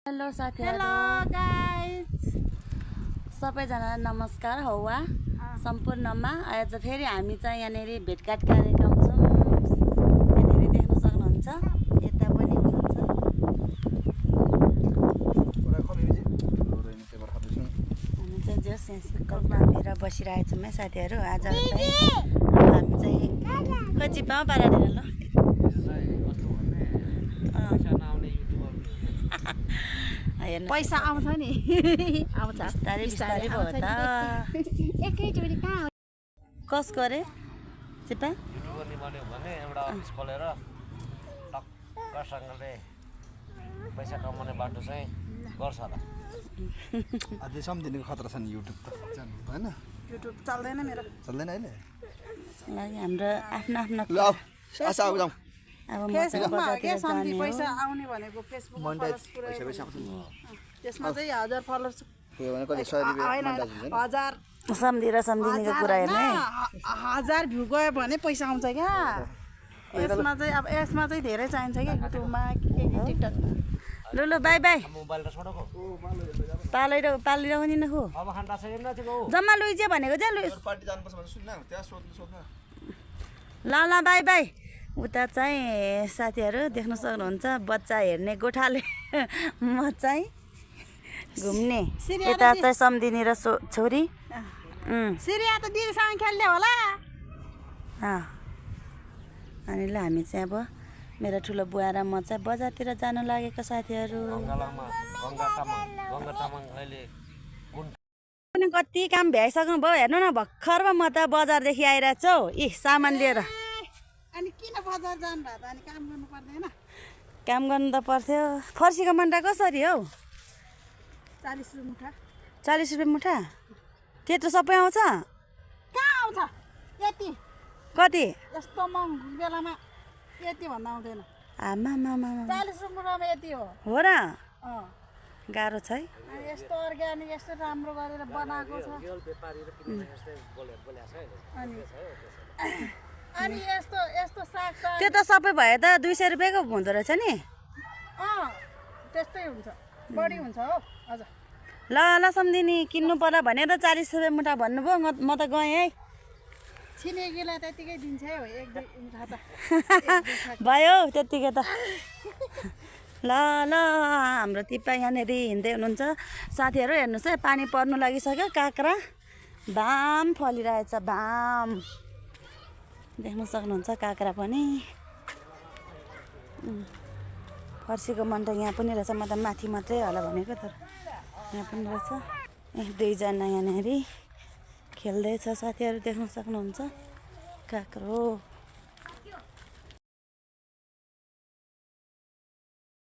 Hello साथीहरु, hello guys, सबैजना नमस्कार। हौवा सम्पूर्णमा आज फेरि हामी चाहिँ यहाँनेरि भेटघाट कार्यक्रम छौँ। यहाँनेरि देख्न सक्नुहुन्छ, यता पनि हुनुहुन्छ। हामी चाहिँ जस कल्पनातिर बसिरहेछौँ है साथीहरु। आज चाहिँ हामी चाहिँ खोजी पाउँ पारातिर ल पैसा आउँछ नि आउँछ बिस्तारै बिस्तारै भयो त। एकैचोटि कहाँ कसको अरे चिपा युट्युबरले भन्यो भने एउटा अफिस खोलेर टक्कसँगले पैसा कमाउने बाटो चाहिँ गर्छ होला। अझै सम्झिनेको खतरा छ नि युट्युब त जान्नु हैन। युट्युब चल्दैन मेरो, चल्दैन अहिले लागि हाम्रो आफ्नो आफ्नो ल आशा आउ जाऊ अब म चाहिँ फेसबुकमा के बजारतिर सम्झि जाने पैसा हो। आउने भनेको फेसबुकमा मोनेटाइज फलोअर्स पुरै पैसा आउँछ नि त्यसमा चाहिँ 1000 फलोअर्स त्यो भने कति 100 रुपैयाँ होइन मोनेटाइज हुन्छ नि 1000 सम्झिनेको कुरा हेर्ने 1000 भ्यू गयो भने पैसा आउँछ क्या। यसमा चाहिँ अब यसमा चाहिँ धेरै चाहिन्छ क्या युट्युबमा के टिकटक। लु लु बाई बाई मोबाइल र छोडेको पालिरहनु नि हो अब खान्दा छैन तिम्रो जम्मा लुइजे भनेको चाहिँ लु पार्टी जानुपर्छ भने सुन्न त्यहाँ सोध्नु ल ल बाई बाई। उता चाहिँ साथीहरू देख्न सक्नुहुन्छ बच्चा हेर्ने गोठाले म चाहिँ घुम्ने यता चाहिँ सम्धिनी र छोरी सिरिया त दिदीसँग खेल्ने होला। अनि ल हामी चाहिँ अब मेरो ठुलो बुवा र म चाहिँ बजारतिर जानु लागेको साथीहरू। गङ्गा तामाङ अहिले पनि कति काम भ्याइसक्नु भयो हेर्नु न। भर्खरमा म त बजारदेखि आइरहेको छु हौ यी सामान लिएर। अनि किन बजार जानु भयो त? अनि काम गर्नु पर्दैन? काम गर्नु त पर्थ्यो। फर्सीको मन्डा कसरी हौ? 40 रुपियाँ मुठा। 40 रुपियाँ मुठा? त्यत्रो सबै आउँछ? कहाँ आउँछ यति? कति? यस्तो महँगो बेलामा यति भन्दा आउँदैन। आमा 40 रुपियाँ मुठामा यति हो। हो र? अँ गाह्रो छ है। अनि यस्तो अर्ग्यानिक यस्तो राम्रो गरेर बनाएको छ। अनि यस्तो यस्तो साग त त्यो त सबै भए त 200 रुपियाँको हुँदो रहेछ नि। त्यस्तै हुन्छ, बढी हुन्छ हो। हजुर ल ल सम्धिनी किन्नु पर्ला भनेर 40 रुपियाँ मुठा भन्नुभयो। म त गएँ है। छिमेकीलाई त्यतिकै दिन्छ है, एक दुई मुठा त भयो त्यत्तिकै त। ल ल हाम्रो तिप्पा यहाँनिर हिँड्दै हुनुहुन्छ साथीहरू। हेर्नुहोस् है पानी पर्नु लागिसक्यो। काँक्रा भाम फलिरहेछ, भाम देख्न सक्नुहुन्छ। काँक्रा पनि फर्सीको मन्टा यहाँ पनि रहेछ। म त माथि मात्रै होला भनेको तर यहाँ पनि रहेछ। दुईजना यहाँनिर खेल्दैछ साथीहरू देख्न सक्नुहुन्छ। काँक्रो